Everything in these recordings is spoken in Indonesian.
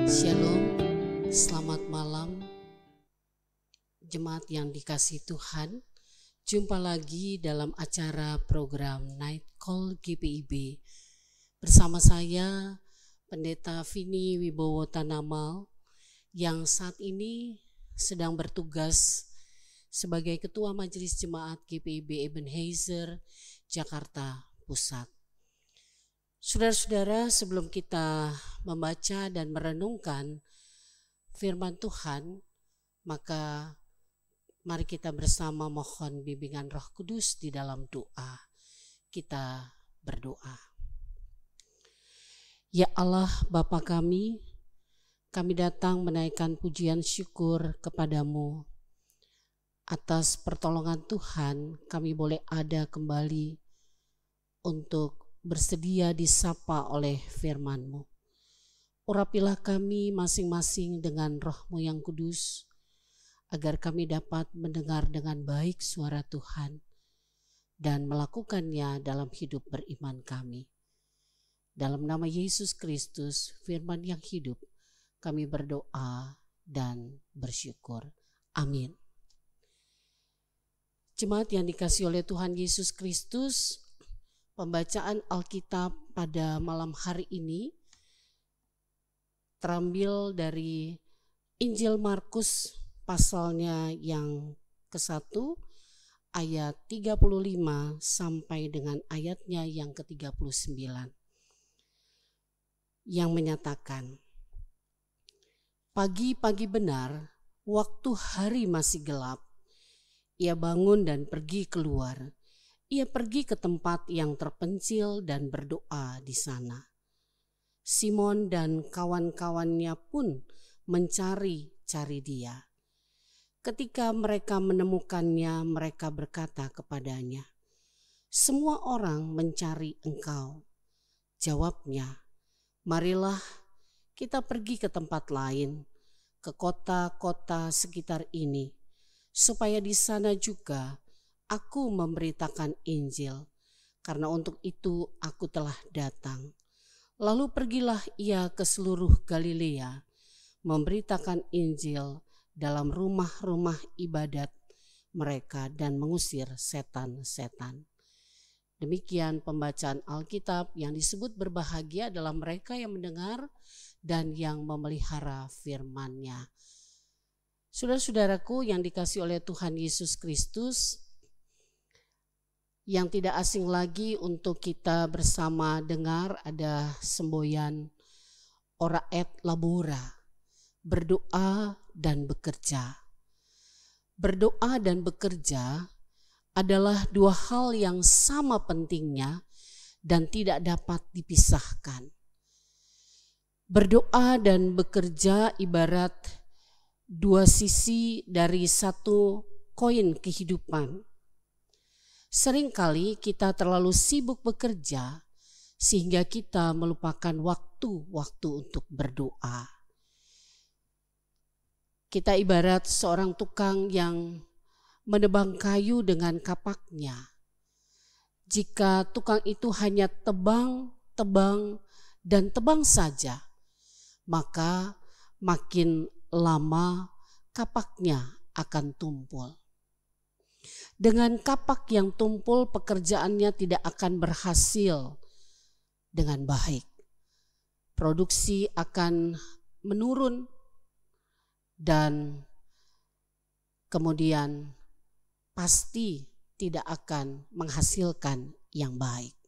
Shalom, selamat malam jemaat yang dikasihi Tuhan. Jumpa lagi dalam acara program Night Call GPIB bersama saya Pendeta Vini Wibowo Tanamal yang saat ini sedang bertugas sebagai Ketua Majelis Jemaat GPIB Ebenezer Jakarta Pusat. Saudara-saudara, sebelum kita membaca dan merenungkan firman Tuhan, maka mari kita bersama mohon bimbingan Roh Kudus di dalam doa. Kita berdoa. Ya Allah Bapa kami datang menaikkan pujian syukur kepadamu. Atas pertolongan Tuhan kami boleh ada kembali untuk bersedia disapa oleh firman-Mu. Urapilah kami masing-masing dengan Roh-Mu yang kudus, agar kami dapat mendengar dengan baik suara Tuhan dan melakukannya dalam hidup beriman kami. Dalam nama Yesus Kristus, firman yang hidup, kami berdoa dan bersyukur. Amin. Jemaat yang dikasihi oleh Tuhan Yesus Kristus, pembacaan Alkitab pada malam hari ini terambil dari Injil Markus pasalnya yang ke-1 ayat 35 sampai dengan ayatnya yang ke-39 yang menyatakan, pagi-pagi benar waktu hari masih gelap, ia bangun dan pergi keluar. Ia pergi ke tempat yang terpencil dan berdoa di sana. Simon dan kawan-kawannya pun mencari-cari dia. Ketika mereka menemukannya, mereka berkata kepadanya, "Semua orang mencari engkau." Jawabnya, "Marilah kita pergi ke tempat lain, ke kota-kota sekitar ini, supaya di sana juga aku memberitakan Injil, karena untuk itu aku telah datang." Lalu pergilah ia ke seluruh Galilea, memberitakan Injil dalam rumah-rumah ibadat mereka dan mengusir setan-setan. Demikian pembacaan Alkitab. Yang disebut berbahagia adalah mereka yang mendengar dan yang memelihara firman-Nya. Saudara-saudaraku yang dikasihi oleh Tuhan Yesus Kristus, yang tidak asing lagi untuk kita bersama dengar ada semboyan ora et labora, berdoa dan bekerja. Berdoa dan bekerja adalah dua hal yang sama pentingnya dan tidak dapat dipisahkan. Berdoa dan bekerja ibarat dua sisi dari satu koin kehidupan. Seringkali kita terlalu sibuk bekerja sehingga kita melupakan waktu-waktu untuk berdoa. Kita ibarat seorang tukang yang menebang kayu dengan kapaknya. Jika tukang itu hanya tebang, dan tebang saja, maka makin lama kapaknya akan tumpul. Dengan kapak yang tumpul, pekerjaannya tidak akan berhasil dengan baik. Produksi akan menurun dan kemudian pasti tidak akan menghasilkan yang baik.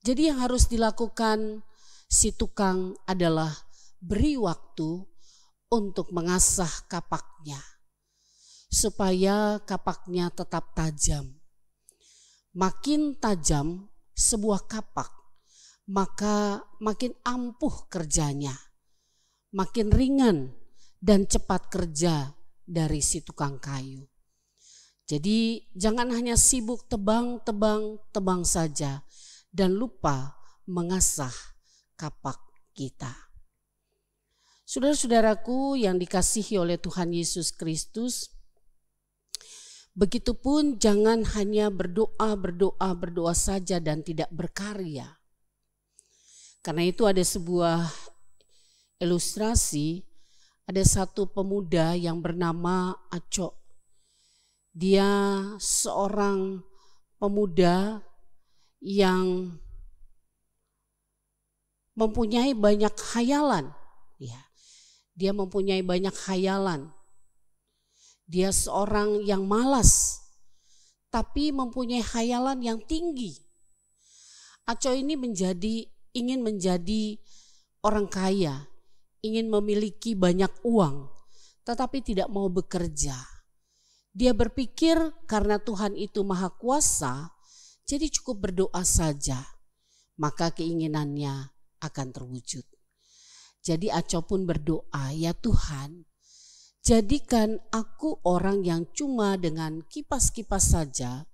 Jadi yang harus dilakukan si tukang adalah beri waktu untuk mengasah kapaknya, supaya kapaknya tetap tajam. Makin tajam sebuah kapak, maka makin ampuh kerjanya, makin ringan dan cepat kerja dari si tukang kayu. Jadi jangan hanya sibuk tebang saja dan lupa mengasah kapak kita. Saudara-saudaraku yang dikasihi oleh Tuhan Yesus Kristus, begitupun jangan hanya berdoa saja dan tidak berkarya. Karena itu ada sebuah ilustrasi, ada satu pemuda yang bernama Aco. Dia seorang pemuda yang mempunyai banyak khayalan. Ya, dia mempunyai banyak khayalan. Dia seorang yang malas, tapi mempunyai khayalan yang tinggi. Aco ini ingin menjadi orang kaya, ingin memiliki banyak uang, tetapi tidak mau bekerja. Dia berpikir karena Tuhan itu maha kuasa, jadi cukup berdoa saja, maka keinginannya akan terwujud. Jadi Aco pun berdoa, ya Tuhan, jadikan aku orang yang cuma dengan kipas-kipas saja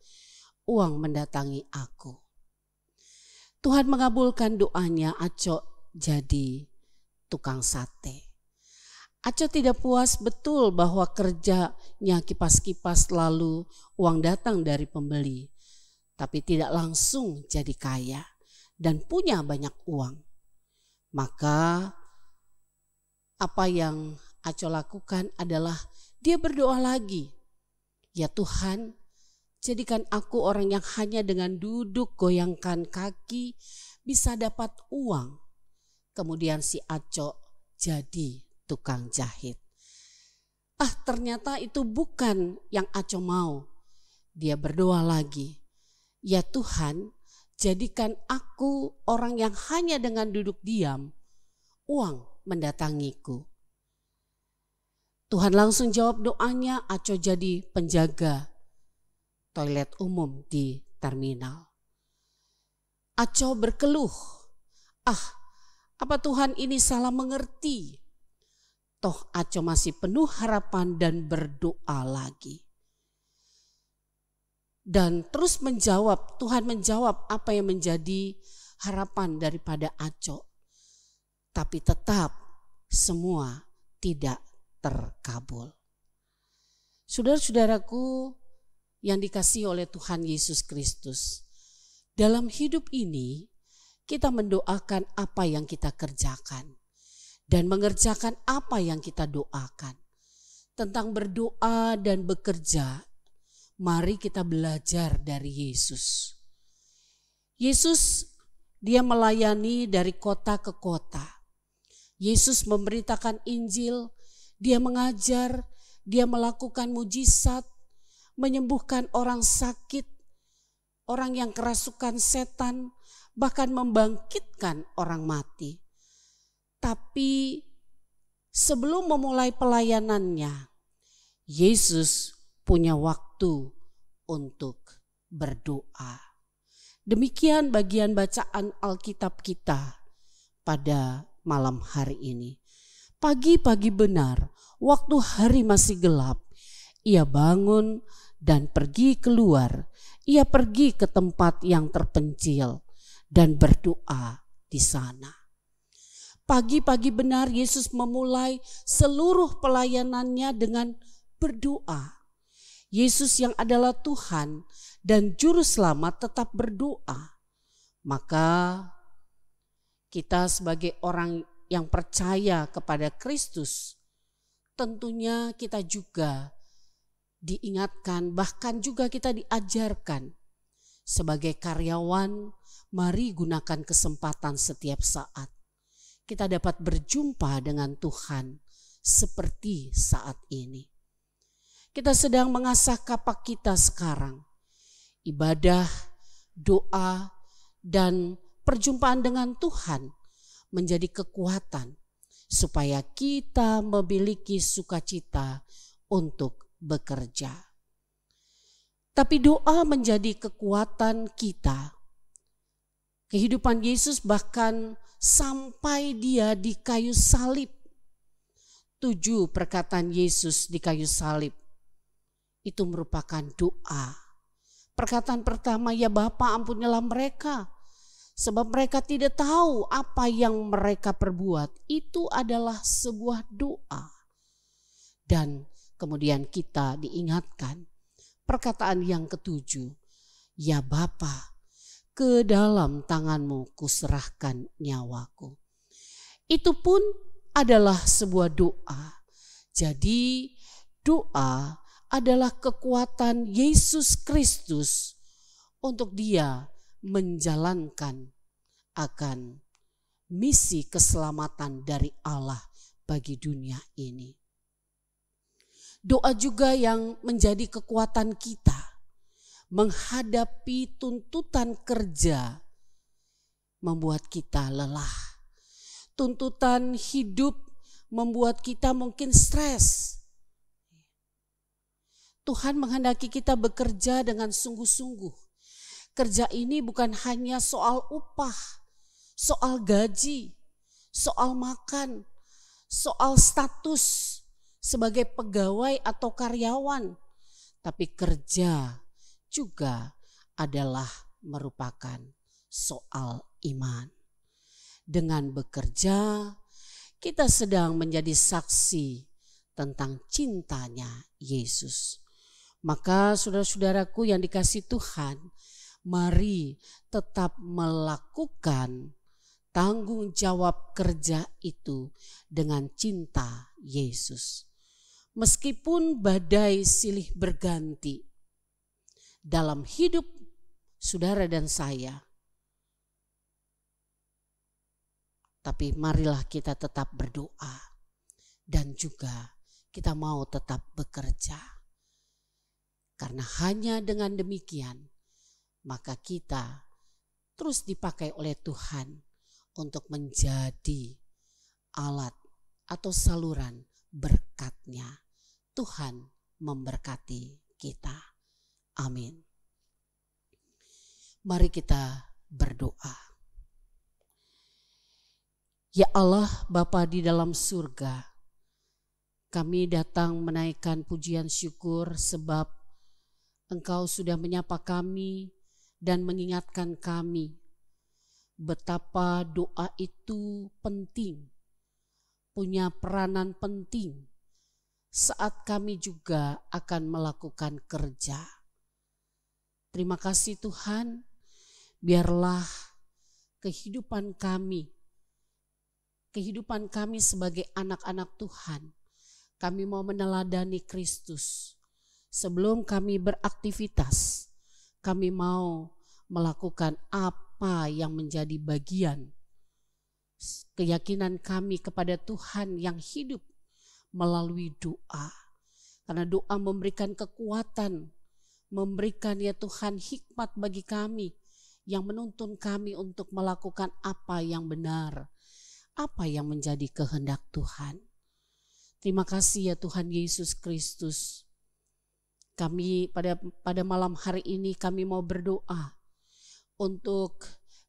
uang mendatangi aku. Tuhan mengabulkan doanya, Aco jadi tukang sate. Aco tidak puas betul bahwa kerjanya kipas-kipas lalu uang datang dari pembeli. Tapi tidak langsung jadi kaya dan punya banyak uang. Maka apa yang Aco lakukan adalah dia berdoa lagi. Ya Tuhan, jadikan aku orang yang hanya dengan duduk goyangkan kaki bisa dapat uang. Kemudian si Aco jadi tukang jahit. Ternyata itu bukan yang Aco mau. Dia berdoa lagi. Ya Tuhan, jadikan aku orang yang hanya dengan duduk diam, uang mendatangiku. Tuhan langsung jawab doanya, Aco jadi penjaga toilet umum di terminal. Aco berkeluh, apa Tuhan ini salah mengerti? Toh Aco masih penuh harapan dan berdoa lagi. Dan terus menjawab, Tuhan menjawab apa yang menjadi harapan daripada Aco. Tapi tetap semua tidak terkabul. Saudara-saudaraku yang dikasihi oleh Tuhan Yesus Kristus, dalam hidup ini kita mendoakan apa yang kita kerjakan dan mengerjakan apa yang kita doakan. Tentang berdoa dan bekerja, mari kita belajar dari Yesus. Yesus dia melayani dari kota ke kota. Yesus memberitakan Injil, dia mengajar, dia melakukan mujizat, menyembuhkan orang sakit, orang yang kerasukan setan, bahkan membangkitkan orang mati. Tapi sebelum memulai pelayanannya, Yesus punya waktu untuk berdoa. Demikian bagian bacaan Alkitab kita pada malam hari ini. Pagi-pagi benar, waktu hari masih gelap, ia bangun dan pergi keluar. Ia pergi ke tempat yang terpencil dan berdoa di sana. Pagi-pagi benar Yesus memulai seluruh pelayanannya dengan berdoa. Yesus yang adalah Tuhan dan Juru Selamat tetap berdoa. Maka kita sebagai orang yang percaya kepada Kristus, tentunya kita juga diingatkan, bahkan juga kita diajarkan sebagai karyawan, mari gunakan kesempatan setiap saat. Kita dapat berjumpa dengan Tuhan seperti saat ini. Kita sedang mengasah kapak kita sekarang. Ibadah, doa, dan perjumpaan dengan Tuhan menjadi kekuatan supaya kita memiliki sukacita untuk bekerja. Tapi doa menjadi kekuatan kita. Kehidupan Yesus bahkan sampai dia di kayu salib. 7 perkataan Yesus di kayu salib itu merupakan doa. Perkataan pertama, ya Bapa ampunilah mereka, sebab mereka tidak tahu apa yang mereka perbuat. Itu adalah sebuah doa. Dan kemudian kita diingatkan perkataan yang ke-7, ya Bapa, ke dalam tanganmu kuserahkan nyawaku. Itu pun adalah sebuah doa. Jadi doa adalah kekuatan Yesus Kristus untuk Dia menjalankan akan misi keselamatan dari Allah bagi dunia ini. Doa juga yang menjadi kekuatan kita menghadapi tuntutan kerja membuat kita lelah. Tuntutan hidup membuat kita mungkin stres. Tuhan menghendaki kita bekerja dengan sungguh-sungguh. Kerja ini bukan hanya soal upah, soal gaji, soal makan, soal status sebagai pegawai atau karyawan. Tapi kerja juga adalah merupakan soal iman. Dengan bekerja, kita sedang menjadi saksi tentang cintanya Yesus. Maka saudara-saudaraku yang dikasihi Tuhan, mari tetap melakukan tanggung jawab kerja itu dengan cinta Yesus. Meskipun badai silih berganti dalam hidup saudara dan saya, tapi marilah kita tetap berdoa dan juga kita mau tetap bekerja. Karena hanya dengan demikian maka kita terus dipakai oleh Tuhan untuk menjadi alat atau saluran berkat-Nya. Tuhan memberkati kita. Amin. Mari kita berdoa. Ya Allah Bapa di dalam surga, kami datang menaikkan pujian syukur sebab Engkau sudah menyapa kami dan mengingatkan kami betapa doa itu penting, punya peranan penting saat kami juga akan melakukan kerja. Terima kasih Tuhan, biarlah kehidupan kami sebagai anak-anak Tuhan, kami mau meneladani Kristus. Sebelum kami beraktivitas, kami mau melakukan apa yang menjadi bagian keyakinan kami kepada Tuhan yang hidup melalui doa. Karena doa memberikan kekuatan, memberikan ya Tuhan hikmat bagi kami yang menuntun kami untuk melakukan apa yang benar, apa yang menjadi kehendak Tuhan. Terima kasih ya Tuhan Yesus Kristus. Kami pada malam hari ini kami mau berdoa untuk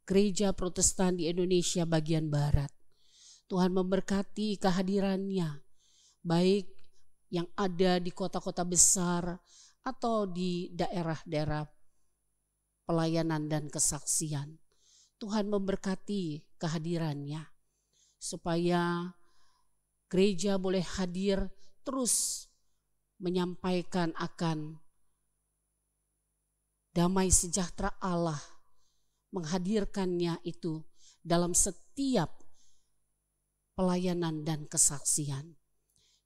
Gereja Protestan di Indonesia bagian Barat. Tuhan memberkati kehadirannya, baik yang ada di kota-kota besar atau di daerah-daerah pelayanan dan kesaksian. Tuhan memberkati kehadirannya supaya gereja boleh hadir terus menyampaikan akan damai sejahtera Allah, menghadirkannya itu dalam setiap pelayanan dan kesaksian.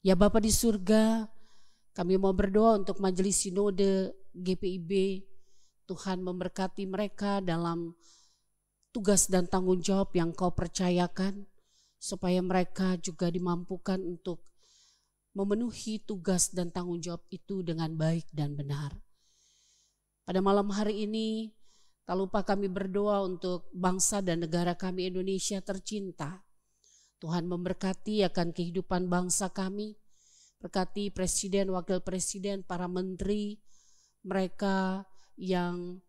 Ya Bapa di surga, kami mau berdoa untuk Majelis Sinode GPIB. Tuhan memberkati mereka dalam tugas dan tanggung jawab yang Kau percayakan, supaya mereka juga dimampukan untuk memenuhi tugas dan tanggung jawab itu dengan baik dan benar. Pada malam hari ini, tak lupa kami berdoa untuk bangsa dan negara kami Indonesia tercinta. Tuhan memberkati akan kehidupan bangsa kami, berkati Presiden, Wakil Presiden, para menteri, mereka yang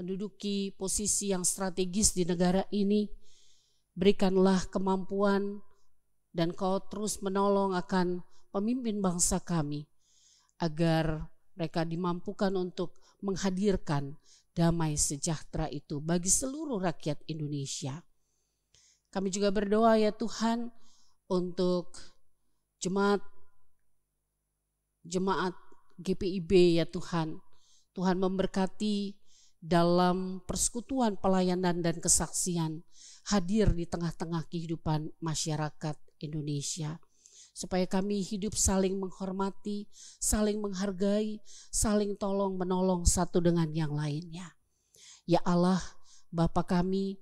menduduki posisi yang strategis di negara ini. Berikanlah kemampuan dan Kau terus menolong akan pemimpin bangsa kami agar mereka dimampukan untuk menghadirkan damai sejahtera itu bagi seluruh rakyat Indonesia. Kami juga berdoa ya Tuhan untuk jemaat GPIB ya Tuhan. Tuhan memberkati dalam persekutuan pelayanan dan kesaksian, hadir di tengah-tengah kehidupan masyarakat Indonesia. Supaya kami hidup saling menghormati, saling menghargai, saling tolong menolong satu dengan yang lainnya. Ya Allah, Bapa kami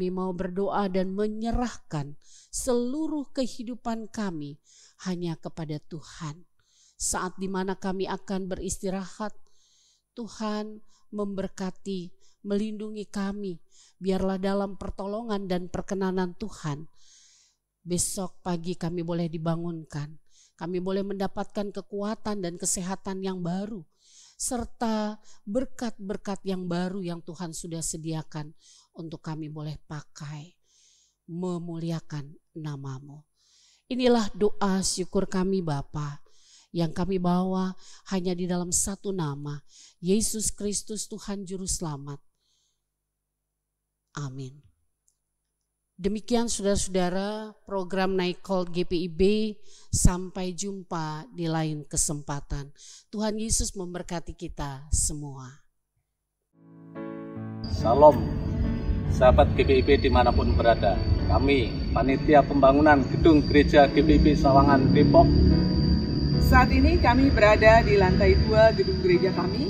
mau berdoa dan menyerahkan seluruh kehidupan kami hanya kepada Tuhan. Saat dimana kami akan beristirahat, Tuhan memberkati, melindungi kami. Biarlah dalam pertolongan dan perkenanan Tuhan, besok pagi kami boleh dibangunkan. Kami boleh mendapatkan kekuatan dan kesehatan yang baru, serta berkat-berkat yang baru yang Tuhan sudah sediakan untuk kami boleh pakai, memuliakan nama-Mu. Inilah doa syukur kami Bapa, yang kami bawa hanya di dalam satu nama, Yesus Kristus Tuhan Juru Selamat. Amin. Demikian saudara-saudara program Night Call GPIB, sampai jumpa di lain kesempatan. Tuhan Yesus memberkati kita semua. Salam sahabat GPIB dimanapun berada. Kami panitia pembangunan gedung gereja GPIB Sawangan Depok. Saat ini kami berada di lantai 2 gedung gereja kami.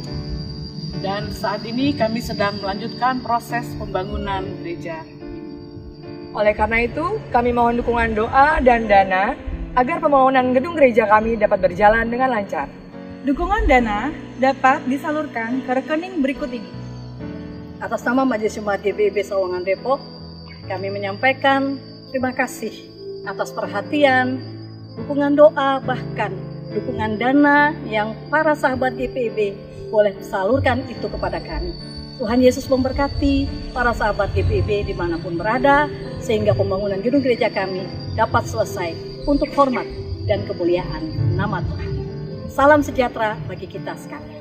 Dan saat ini kami sedang melanjutkan proses pembangunan gereja. Oleh karena itu, kami mohon dukungan doa dan dana agar pembangunan gedung gereja kami dapat berjalan dengan lancar. Dukungan dana dapat disalurkan ke rekening berikut ini. Atas nama Majelis Jemaat GPIB Sawangan Depok, kami menyampaikan terima kasih atas perhatian, dukungan doa, bahkan dukungan dana yang para sahabat GPIB boleh salurkan itu kepada kami. Tuhan Yesus memberkati para sahabat GPIB dimanapun berada, sehingga pembangunan gedung gereja kami dapat selesai untuk hormat dan kemuliaan nama Tuhan. Salam sejahtera bagi kita sekalian.